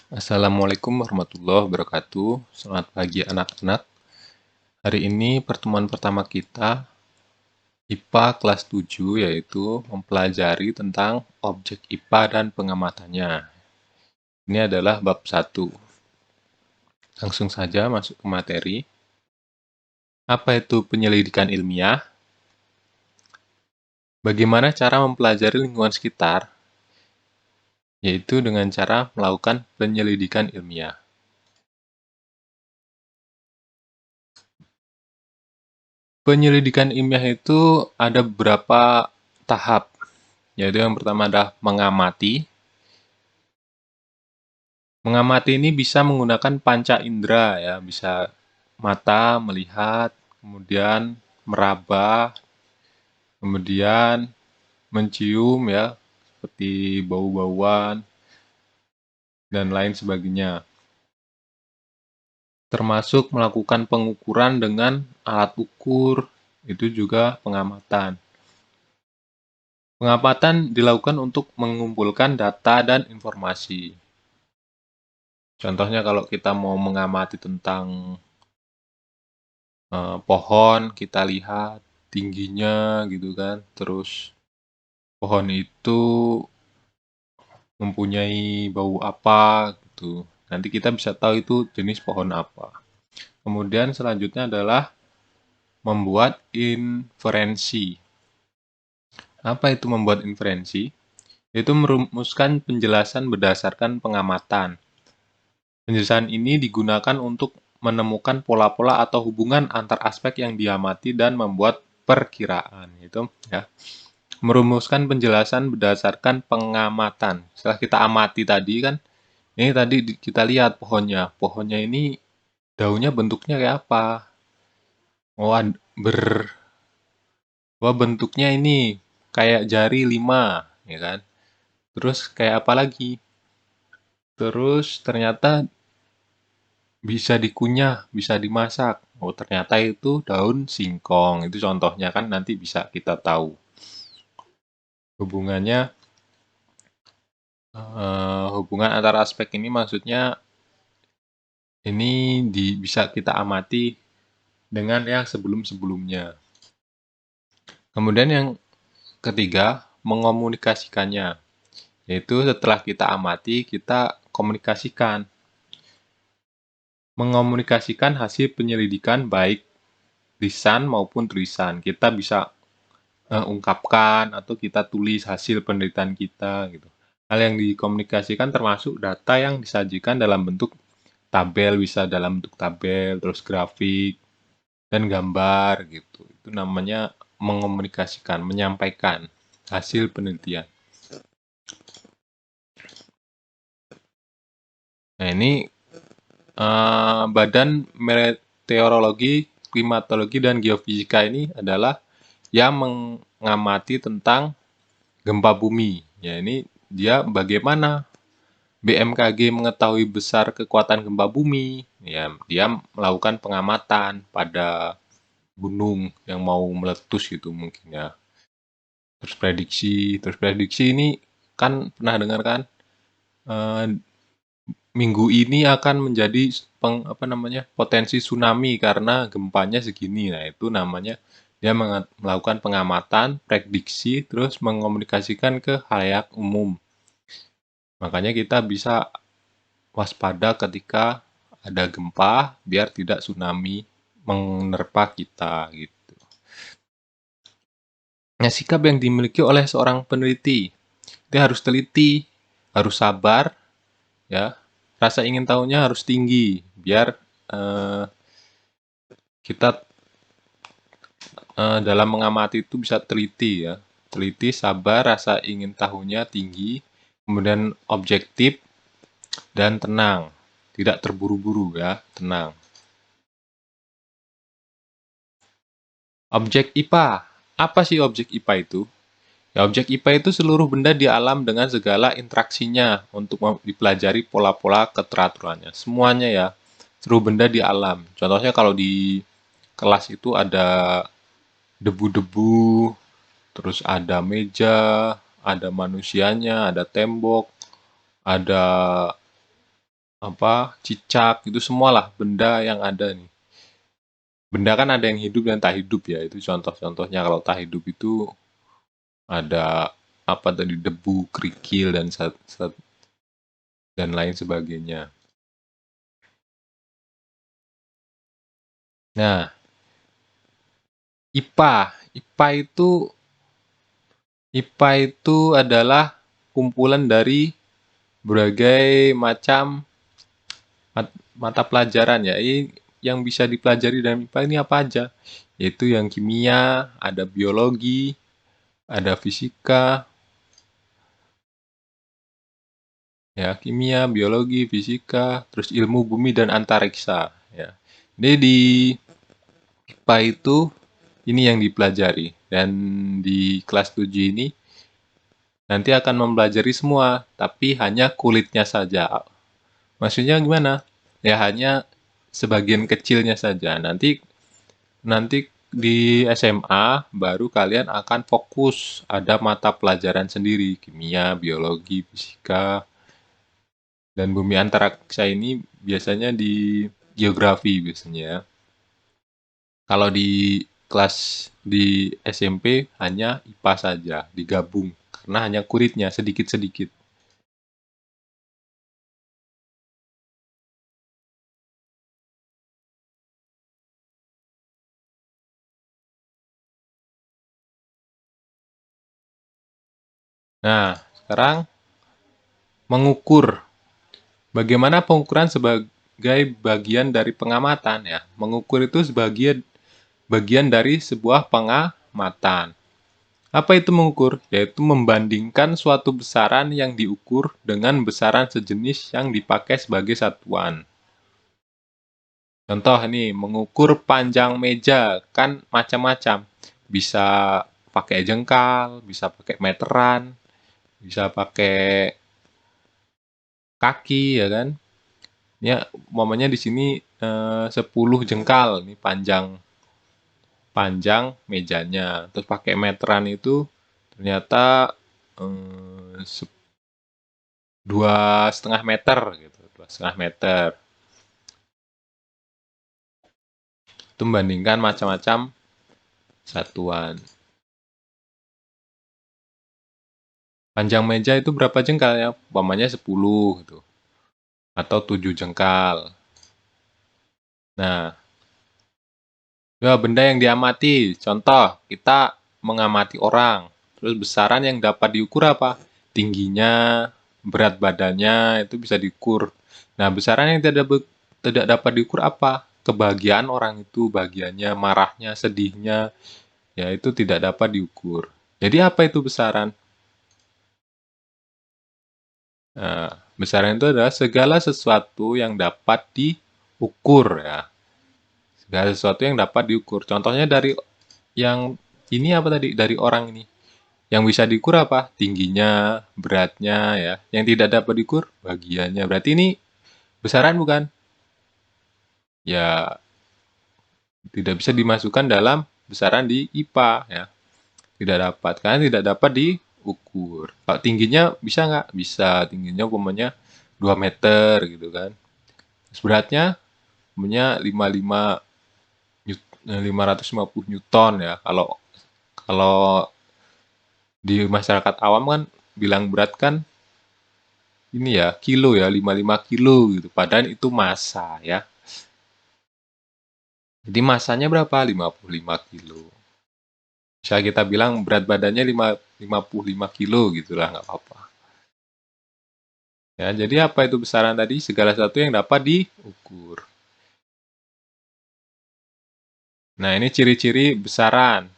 Assalamualaikum warahmatullahi wabarakatuh. Selamat pagi anak-anak. Hari ini pertemuan pertama kita IPA kelas 7 yaitu mempelajari tentang objek IPA dan pengamatannya. Ini adalah bab 1. Langsung saja masuk ke materi. Apa itu penyelidikan ilmiah? Bagaimana cara mempelajari lingkungan sekitar? Yaitu dengan cara melakukan penyelidikan ilmiah. Penyelidikan ilmiah itu ada beberapa tahap. Yaitu yang pertama adalah mengamati. Mengamati ini bisa menggunakan panca indera ya, bisa mata melihat, kemudian meraba, kemudian mencium ya, seperti bau-bauan dan lain sebagainya. Termasuk melakukan pengukuran dengan alat ukur, itu juga pengamatan. Pengamatan dilakukan untuk mengumpulkan data dan informasi. Contohnya kalau kita mau mengamati tentang pohon, kita lihat tingginya gitu kan. Terus pohon itu mempunyai bau apa gitu. Nanti kita bisa tahu itu jenis pohon apa. Kemudian selanjutnya adalah membuat inferensi. Apa itu membuat inferensi? Itu merumuskan penjelasan berdasarkan pengamatan. Penjelasan ini digunakan untuk menemukan pola-pola atau hubungan antar aspek yang diamati dan membuat perkiraan. Itu ya. Merumuskan penjelasan berdasarkan pengamatan. Setelah kita amati tadi kan, ini tadi kita lihat pohonnya. Pohonnya ini daunnya bentuknya kayak apa? Oh, bentuknya ini kayak jari 5, ya kan? Terus kayak apa lagi? Terus ternyata bisa dikunyah, bisa dimasak. Oh, ternyata itu daun singkong. Itu contohnya kan nanti bisa kita tahu. Hubungannya, hubungan antara aspek ini maksudnya ini bisa kita amati dengan yang sebelum-sebelumnya. Kemudian yang ketiga, mengomunikasikannya. Yaitu setelah kita amati, kita komunikasikan. Mengomunikasikan hasil penyelidikan baik lisan maupun tulisan. Kita bisa ungkapkan atau kita tulis hasil penelitian kita gitu. Hal yang dikomunikasikan termasuk data yang disajikan dalam bentuk tabel, bisa dalam bentuk tabel, terus grafik, dan gambar gitu. Itu namanya mengomunikasikan, menyampaikan hasil penelitian. Nah, ini Badan Meteorologi, Klimatologi, dan Geofisika ini adalah yang mengamati tentang gempa bumi. Ya, ini dia bagaimana BMKG mengetahui besar kekuatan gempa bumi. Ya, dia melakukan pengamatan pada gunung yang mau meletus gitu mungkin ya. Terus prediksi ini kan pernah dengar kan? Eh, Minggu ini akan menjadi potensi tsunami karena gempanya segini. Nah, itu namanya dia melakukan pengamatan, prediksi, terus mengomunikasikan ke khalayak umum. Makanya kita bisa waspada ketika ada gempa biar tidak tsunami menerpa kita gitu. Nah, sikap yang dimiliki oleh seorang peneliti, dia harus teliti, harus sabar, ya. Rasa ingin tahunya harus tinggi biar kita dalam mengamati itu bisa teliti ya. Teliti, sabar, rasa ingin tahunya tinggi, kemudian objektif dan tenang. Tidak terburu-buru ya, tenang. Objek IPA. Apa sih objek IPA itu? Ya, objek IPA itu seluruh benda di alam dengan segala interaksinya untuk dipelajari pola-pola keteraturannya. Semuanya ya, seluruh benda di alam. Contohnya kalau di kelas itu ada debu-debu, terus ada meja, ada manusianya, ada tembok, ada cicak, itu semualah benda yang ada nih. Benda kan ada yang hidup dan tak hidup ya, itu contoh-contohnya. Kalau tak hidup itu ada apa tadi, debu, kerikil, dan lain sebagainya. Nah, IPA. IPA itu adalah kumpulan dari berbagai macam mata pelajaran ya. Ini yang bisa dipelajari dalam IPA ini apa aja? Yaitu yang kimia, ada biologi, ada fisika, ya kimia, biologi, fisika, terus ilmu bumi dan antariksa. Ya. Jadi di IPA itu ini yang dipelajari, dan di kelas 7 ini nanti akan mempelajari semua, tapi hanya kulitnya saja. Maksudnya gimana? Ya hanya sebagian kecilnya saja. Nanti nanti di SMA baru kalian akan fokus ada mata pelajaran sendiri, kimia, biologi, fisika, dan bumi antariksa ini biasanya di geografi biasanya. Kalau di kelas di SMP hanya IPA saja digabung karena hanya kuritnya sedikit-sedikit. Nah, sekarang mengukur. Bagaimana pengukuran sebagai bagian dari pengamatan ya? Mengukur itu sebagian bagian dari sebuah pengamatan. Apa itu mengukur? Yaitu membandingkan suatu besaran yang diukur dengan besaran sejenis yang dipakai sebagai satuan. Contoh ini, mengukur panjang meja kan macam-macam. Bisa pakai jengkal, bisa pakai meteran, bisa pakai kaki ya kan. Ya, umpamanya di sini 10 jengkal nih panjang panjang mejanya. Terus pakai meteran itu ternyata 2,5 meter gitu, 2,5 meter. Itu membandingkan macam-macam satuan. Panjang meja itu berapa jengkal ya? Umpamanya 10 gitu. Atau 7 jengkal. Nah, ya benda yang diamati. Contoh, kita mengamati orang. Terus besaran yang dapat diukur apa? Tingginya, berat badannya itu bisa diukur. Nah, besaran yang tidak dapat diukur apa? Kebahagiaan orang itu, bahagianya, marahnya, sedihnya, ya itu tidak dapat diukur. Jadi apa itu besaran? Nah, besaran itu adalah segala sesuatu yang dapat diukur ya. Segala sesuatu yang dapat diukur. Contohnya dari yang ini apa tadi? Dari orang ini. Yang bisa diukur apa? Tingginya, beratnya ya. Yang tidak dapat diukur bagiannya. Berarti ini besaran bukan? Ya, tidak bisa dimasukkan dalam besaran di IPA ya. Tidak dapat karena tidak dapat diukur. Kalau tingginya bisa nggak? Bisa. Tingginya umpamanya 2 meter gitu kan. Terus beratnya umpamanya 550 Newton ya. Kalau kalau di masyarakat awam kan bilang berat kan ini ya kilo ya, 55 kilo gitu. Padahal itu massa ya. Jadi massanya berapa? 55 kilo. Bisa kita bilang berat badannya 55 kilo gitu lah, nggak apa-apa. Ya, jadi apa itu besaran tadi? Segala sesuatu yang dapat diukur. Nah, ini ciri-ciri besaran.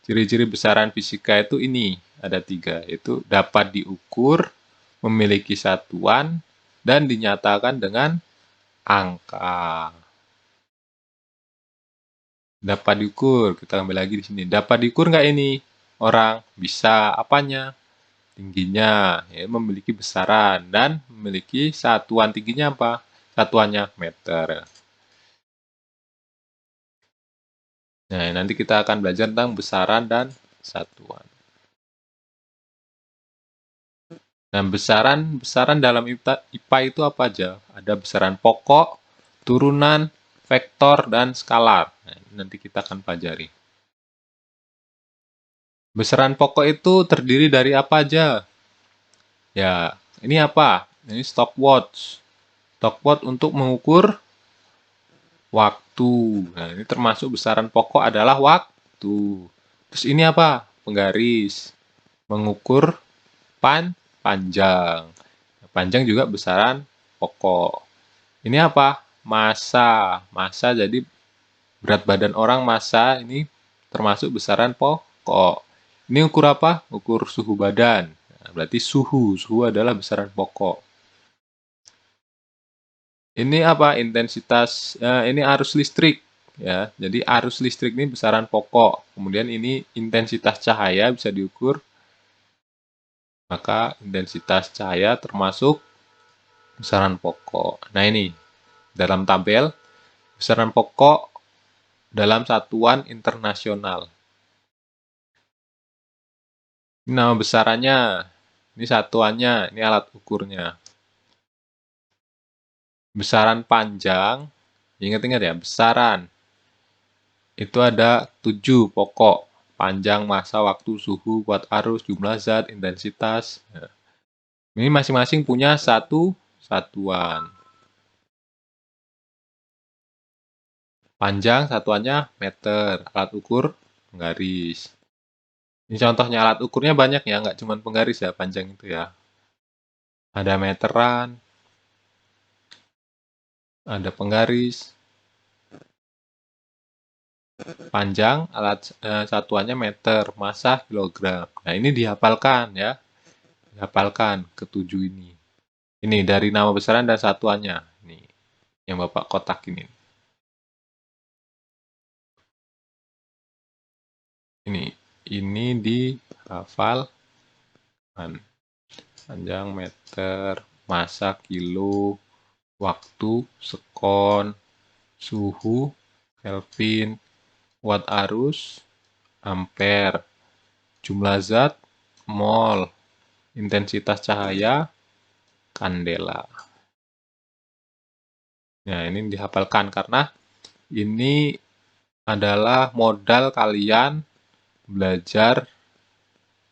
Ciri-ciri besaran fisika itu ini, ada 3, yaitu dapat diukur, memiliki satuan, dan dinyatakan dengan angka. Dapat diukur, kita ambil lagi di sini. Dapat diukur nggak ini? Orang bisa apanya? Tingginya, ya, memiliki besaran, dan memiliki satuan tingginya apa? Satuannya meter. Nah, nanti kita akan belajar tentang besaran dan satuan. Nah, besaran dalam IPA itu apa aja? Ada besaran pokok, turunan, vektor, dan skalar. Nah, nanti kita akan pelajari. Besaran pokok itu terdiri dari apa aja? Ya, ini apa? Ini stopwatch. Stopwatch untuk mengukur waktu. Nah, ini termasuk besaran pokok adalah waktu. Terus ini apa? Penggaris. Mengukur panjang. Panjang juga besaran pokok. Ini apa? Massa. Massa jadi berat badan orang massa ini termasuk besaran pokok. Ini ukur apa? Ukur suhu badan. Nah, berarti suhu. Suhu adalah besaran pokok. Ini apa? Intensitas. Ini arus listrik. Ya, jadi arus listrik ini besaran pokok. Kemudian ini intensitas cahaya bisa diukur. Maka intensitas cahaya termasuk besaran pokok. Nah ini, dalam tabel, besaran pokok dalam satuan internasional. Ini nama besarannya, ini satuannya, ini alat ukurnya. Besaran panjang, ingat-ingat ya, besaran. Itu ada 7 pokok. Panjang, massa, waktu, suhu, kuat arus, jumlah zat, intensitas. Nah, ini masing-masing punya satu satuan. Panjang satuannya meter, alat ukur penggaris. Ini contohnya alat ukurnya banyak ya, nggak cuma penggaris ya, panjang itu ya. Ada meteran, ada penggaris. Panjang, alat satuannya meter, massa kilogram. Nah ini dihafalkan ya, dihafalkan ketujuh ini. Ini dari nama besaran dan satuannya. Ini yang Bapak kotak ini. Ini dihafalkan. Panjang meter, massa kilo, waktu sekon, suhu Kelvin, watt arus ampere, jumlah zat mol, intensitas cahaya kandela. Nah, ini dihafalkan karena ini adalah modal kalian belajar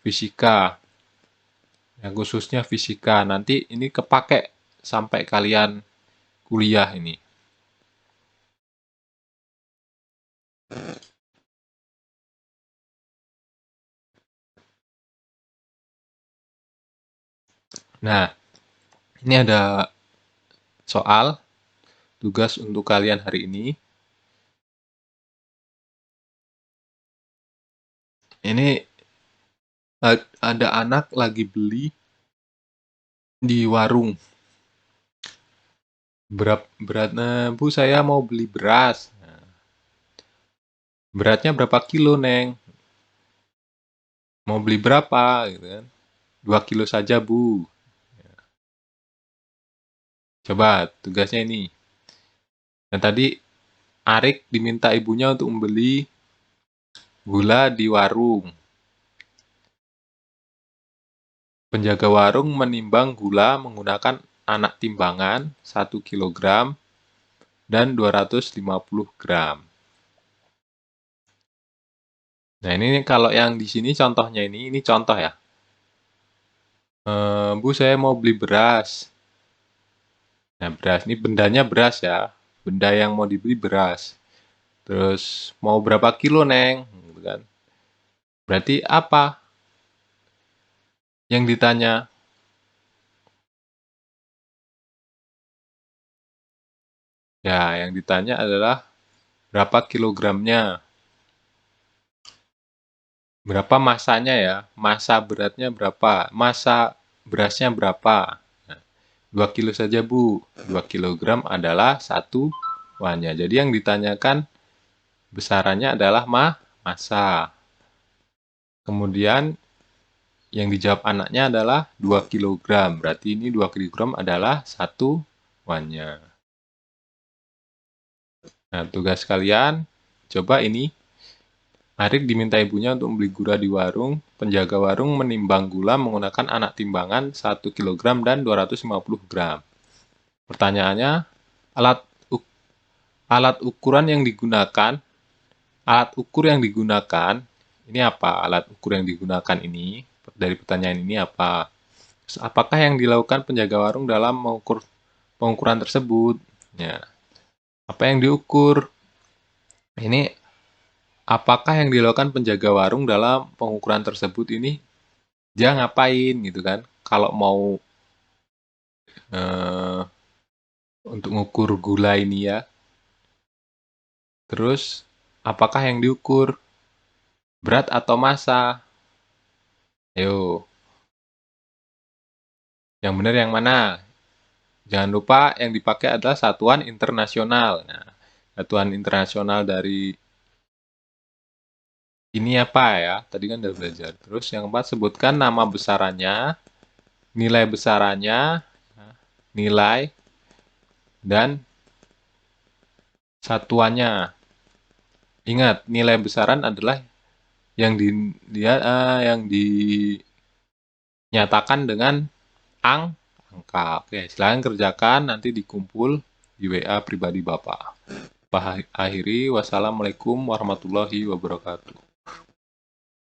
fisika. Yang khususnya fisika. Nanti ini kepake sampai kalian kuliah ini. Nah, ini ada soal tugas untuk kalian hari ini. Ini ada anak lagi beli di warung. Beratnya, Bu, saya mau beli beras. Nah, beratnya berapa kilo, Neng? Mau beli berapa? Gitu kan. 2 kilo saja, Bu. Coba tugasnya ini. Nah, tadi Arik diminta ibunya untuk membeli gula di warung. Penjaga warung menimbang gula menggunakan anak timbangan 1 kg dan 250 gram. Nah, ini kalau yang di sini contohnya ini contoh ya. Bu, saya mau beli beras. Nah, beras ini bendanya beras ya. Benda yang mau dibeli beras. Terus mau berapa kilo, Neng? Gitu kan. Berarti apa yang ditanya? Ya, yang ditanya adalah berapa kilogramnya. Berapa masanya ya? Massa beratnya berapa? Massa berasnya berapa? Nah, 2 kilo saja, Bu. 2 kilogram adalah satuannya. Jadi yang ditanyakan besarannya adalah massa. Kemudian yang dijawab anaknya adalah 2 kg. Berarti ini 2 kg adalah satuannya. Nah, tugas kalian coba ini Arik diminta ibunya untuk membeli gula di warung. Penjaga warung menimbang gula menggunakan anak timbangan 1 kg dan 250 gram. Pertanyaannya, alat alat ukuran yang digunakan, alat ukur yang digunakan, ini apa? Alat ukur yang digunakan ini, dari pertanyaan ini apa? Apakah yang dilakukan penjaga warung dalam mengukur pengukuran tersebut? Ya. Apa yang diukur? Ini apakah yang dilakukan penjaga warung dalam pengukuran tersebut ini? Dia ngapain gitu kan? Kalau mau eh, untuk mengukur gula ini ya. Terus apakah yang diukur? Berat atau massa? Ayo, yang benar yang mana? Jangan lupa yang dipakai adalah satuan internasional. Nah, satuan internasional dari ini apa ya? Tadi kan udah belajar. Terus yang keempat, sebutkan nama besarannya, nilai besarannya, nilai, dan satuannya. Ingat, nilai besaran adalah yang yang dinyatakan dengan angka. Oke, silahkan kerjakan, nanti dikumpul di WA pribadi Bapak. Akhiri, wassalamualaikum warahmatullahi wabarakatuh.